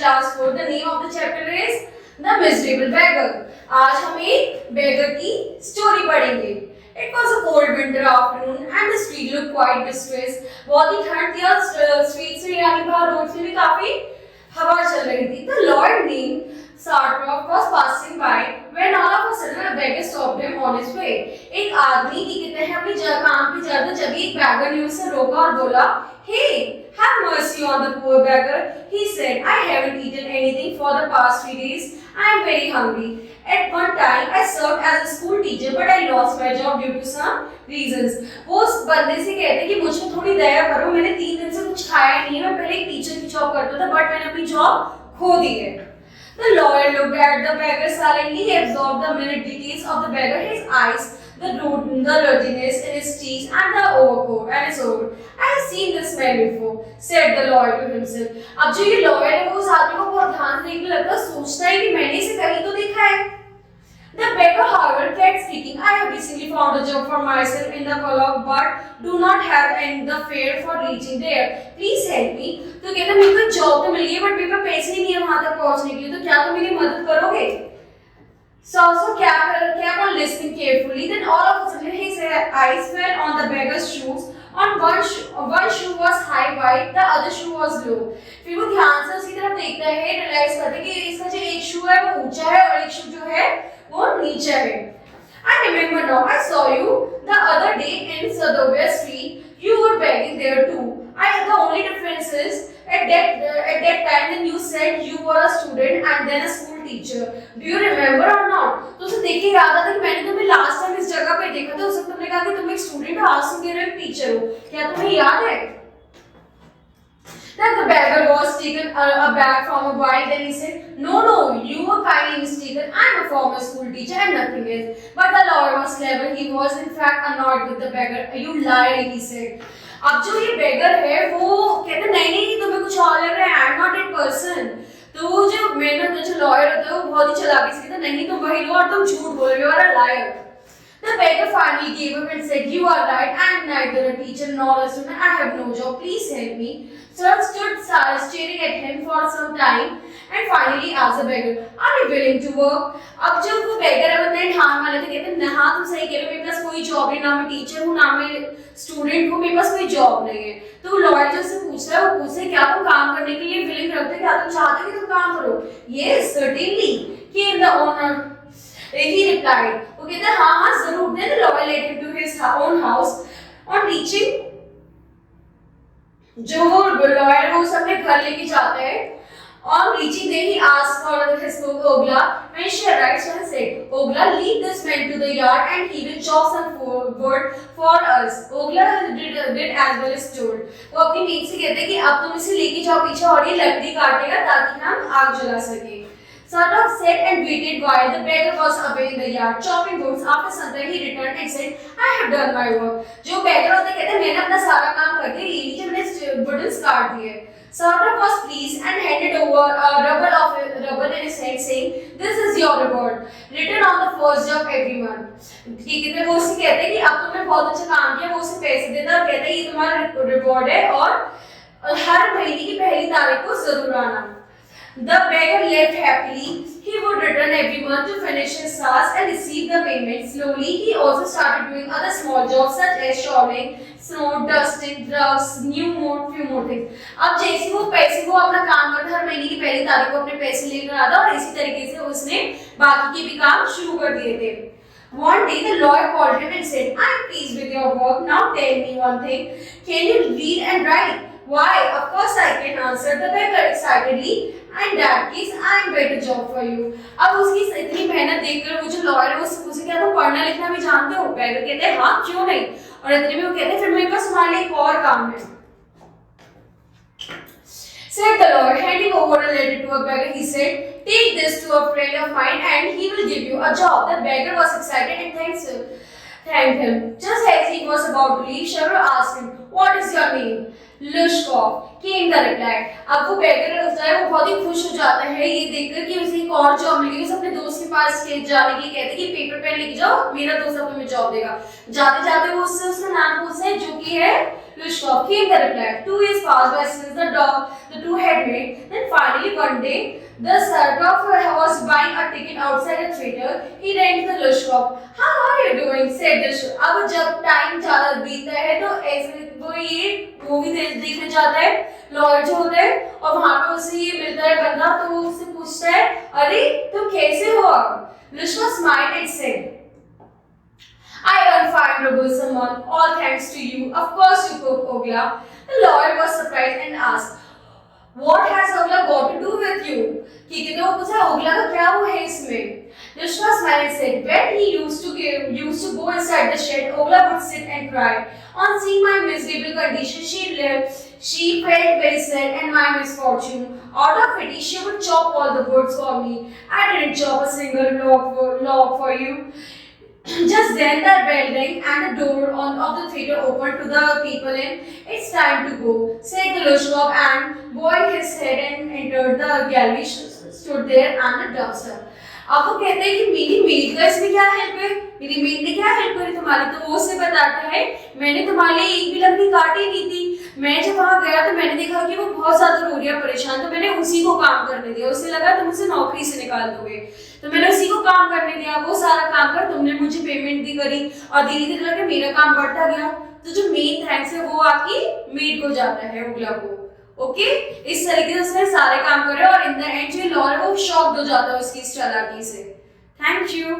class 4. The name of the chapter is The Miserable Beggar. आज हम एक beggar की story पढ़ेंगे. It was a cold winter afternoon and the street looked quite distressed. बहुत ही ठंड थी और street से यानी बाहर रोड से भी काफी हवा चल रही थी. The lord named Sartroff was passing by when all of a sudden a beggar stopped him on his way. एक आदमी की कहते हैं अपनी काम पे जाते जब एक beggar ने उसे रोका और बोला, Hey, have mercy on the poor beggar. He said, I haven't eaten anything for the past 3 days. I am very hungry. At one time, I served as a school teacher, but I lost my job due to some reasons. वो उस बंदे से कहते कि मुझ में थोड़ी दया करो, मैंने 3 दिन से कुछ खाया नहीं है, मैं पहले एक टीचर की जॉब करता था, but मैंने अपनी जॉब खो दी है. The lawyer looked at the beggar silently. He absorbed the minute details of the beggar, his eyes, the ruddiness in his cheeks, and the overcoat and his overcoat. I have seen this man before, said the lawyer to himself. अब जो ये lawyer है वो उस आदमी को बहुत ध्यान से देखने लगता है, सोचता है कि मैंने इसे कहीं तो देखा है. The beggar, however, kept speaking. I have recently found a job for myself in the colloque, but do not have any the fare for reaching there. Please help me. तो कहता मेरे को जॉब तो मिल गई बट मेरे पास पैसे ही नहीं है वहां तक पहुंचने के लिए, तो क्या तुम मेरी मदद करोगे? So kept on listening carefully. Then all of a sudden his eyes fell on the beggar's shoes. On one shoe was high white, the other shoe was low. फिर वो ध्यान से उसकी तरफ देखता है, रियलाइज करता है कि इसका जो एक शू है वो ऊंचा है और एक शू जो है वो नीचे है. I remember now. I saw you the other day in Sadovia Street. You were begging there too. The only difference is at that time then you said you were a student and then a school teacher. Do you remember or not? तो उसे देख के याद आता कि मैंने तुम्हें last time इस जगह पे देखा था. उस वक्त तुमने कहा कि तुम एक स्टूडेंट हो, आज तुम कह रहे हो एक टीचर हो. क्या तुम्हें याद है? Then the beggar was taken aback from a while. Then he said, No, you were kindly mistaken. I am a former school teacher and nothing else. But the lawyer was clever. He was in fact annoyed with the beggar. You lied, he said. अब जो ये beggar है वो कहते नहीं तुम्हें कुछ और लग रहा है. I am not that person. तो वो जो मेहनत जो lawyer होता है वो बहुत ही चालाकी से कहता नहीं तुम वही हो और तुम झूठ बोल रहे हो, you are a liar. The beggar finally gave up and said, You are right. I am neither a teacher nor a student. I have no job. Please help me. Sir stood staring at him for some time and finally asked the beggar, Are you willing to work? अब जब वो beggar है बताए हाँ माने तो कहते हैं हाँ तुम सही कह रहे हो, मेरे पास कोई जॉब नहीं, ना मैं टीचर हूँ ना मैं स्टूडेंट हूँ, मेरे पास कोई जॉब नहीं है. तो लॉयर जो से पूछ रहा है वो पूछे क्या तुम काम करने के लिए विलिंग रखते हो, क्या तुम चाहते हो कि तुम काम करो? Yes, certainly, came the owner. He replied. वो कहते हैं हाँ जरूर. Then the lawyer led him to his own house. On reaching, जो लॉयर वो उसे अपने घर लेके जाता है. On reaching there, he asked for his Ogla. When she arrived, she said, Ogla, lead this man to the yard and he will chop some wood for us. Ogla did as well as told. वो अपनी मीत से कहते हैं कि अब तुम इसे लेके जाओ पीछे और ये लकड़ी काटेगा ताकि हम आग जला सके. Sartroff sat and waited while the beggar was away in the yard chopping wood. After some time, he returned and said, "I have done my work." जो beggar होते कहते हैं मैंने अपना सारा काम कर दिया, ये लीजिए मैंने wooden काट दिए. Sartroff was pleased and handed over a rubble in his hand, saying, "This is your reward, written on the first day of every month." ठीक है, वो उसे कहते हैं कि अब तुमने बहुत अच्छा काम किया, वो उसे पैसे देता है और कहता है ये तुम्हारा रिवॉर्ड है और हर महीने की पहली तारीख को जरूर आना. The beggar left happily. He would return every month to finish his task and receive the payment. Slowly, he also started doing other small jobs such as shoveling, snow, dusting, drugs, few more things. अब जैसे वो पैसे को अपना काम करता हर महीने की पहली तारीख को अपने पैसे लेकर आता और इसी तरीके से उसने बाकी के भी काम शुरू कर दिए थे. One day the lawyer called him and said, "I am pleased with your work. Now tell me one thing. Can you read and write?" "Why, of course I can," answered the beggar excitedly. "In that case, I am better job for you." अब उसकी इतनी मेहनत देखकर वो जो lawyer है उससे पूछे क्या तुम पढ़ना लिखना भी जानते हो? beggar कहते हैं हाँ क्यों नहीं. और इतने में वो कहते हैं फिर मेरे पास तुम्हारे लिए एक और काम है. Said the lawyer, handing over a letter to a beggar, he said, "Take this to a friend of mine and he will give you a job." The beggar was excited and thanked him. Just as he was about to leave, Sharro asked him, "What is your name?" "Lushkov," came the reply. अब वो beggar होता है वो बहुत ही खुश हो जाता है ये देखकर कि उसे एक और जॉब मिल गई. उसे अपने दोस्त के पास जाने के लिए कहते कि पेपर पेन लेके जाओ, मेरा दोस्त अब तुम्हें जॉब देगा. जाते जाते वो उससे उसका नाम पूछता है जो कि है Lushkov came the reply. 2 years passed by since the two had met. Then finally one day, the Sarkov was buying a ticket outside a theater. He ran to the Lushkov. How are you doing? Said Lushkov. अब जब time ज़्यादा बीतता है तो ऐसे वो ये movie देखने जाता है, लॉयर जो होता है, और वहाँ पे उसे ये मिलता है बंदा, तो वो उससे पूछता है, अरे तुम कैसे हो अब? Lushkov smiled and said, I earned 5 rubles a month, all thanks to you. Of course you cook, Ogla. The lawyer was surprised and asked, What has Ogla got to do with you? कि कहते वो पूछा ओगला का क्या वो है इसमें? Lushkov smiled and said, When he used to go inside the shed, Ogla would sit and cry. On seeing my miserable condition, she felt very sad and my misfortune. Out of pity, she would chop all the woods for me. I didn't chop a single log for you. Just then the bell rang and the door of the theatre opened to the people in. It's time to go, said the Lushkov and bowed his head and entered the gallery, stood there and the dumpster. अब वो कहते हैं कि मेरी made का इसमें क्या help है, मेरी मेड ने क्या हेल्प करी तुम्हारी, तो वो उसे बताता है मैंने तुम्हारे लिए एक भी लकड़ी काटी नहीं थी, मैं जब वहां गया तो मैंने देखा कि वो बहुत ज्यादा रो रही है परेशान, तो मैंने उसी को काम करने दिया, उसे लगा तुम उसे नौकरी से निकाल दोगे, तो मैंने उसी को काम करने दिया, वो सारा काम कर, तुमने मुझे पेमेंट भी करी और धीरे धीरे करके मेरा काम बढ़ता गया, तो जो मेन थैंक्स है वो आपकी मेड को जाता है, ओगला को। ओके इस तरीके से उसने सारे काम करे और इन द एंड जो लॉयर वो शॉक्ड हो जाता है उसकी इस चालाकी से। Thank you.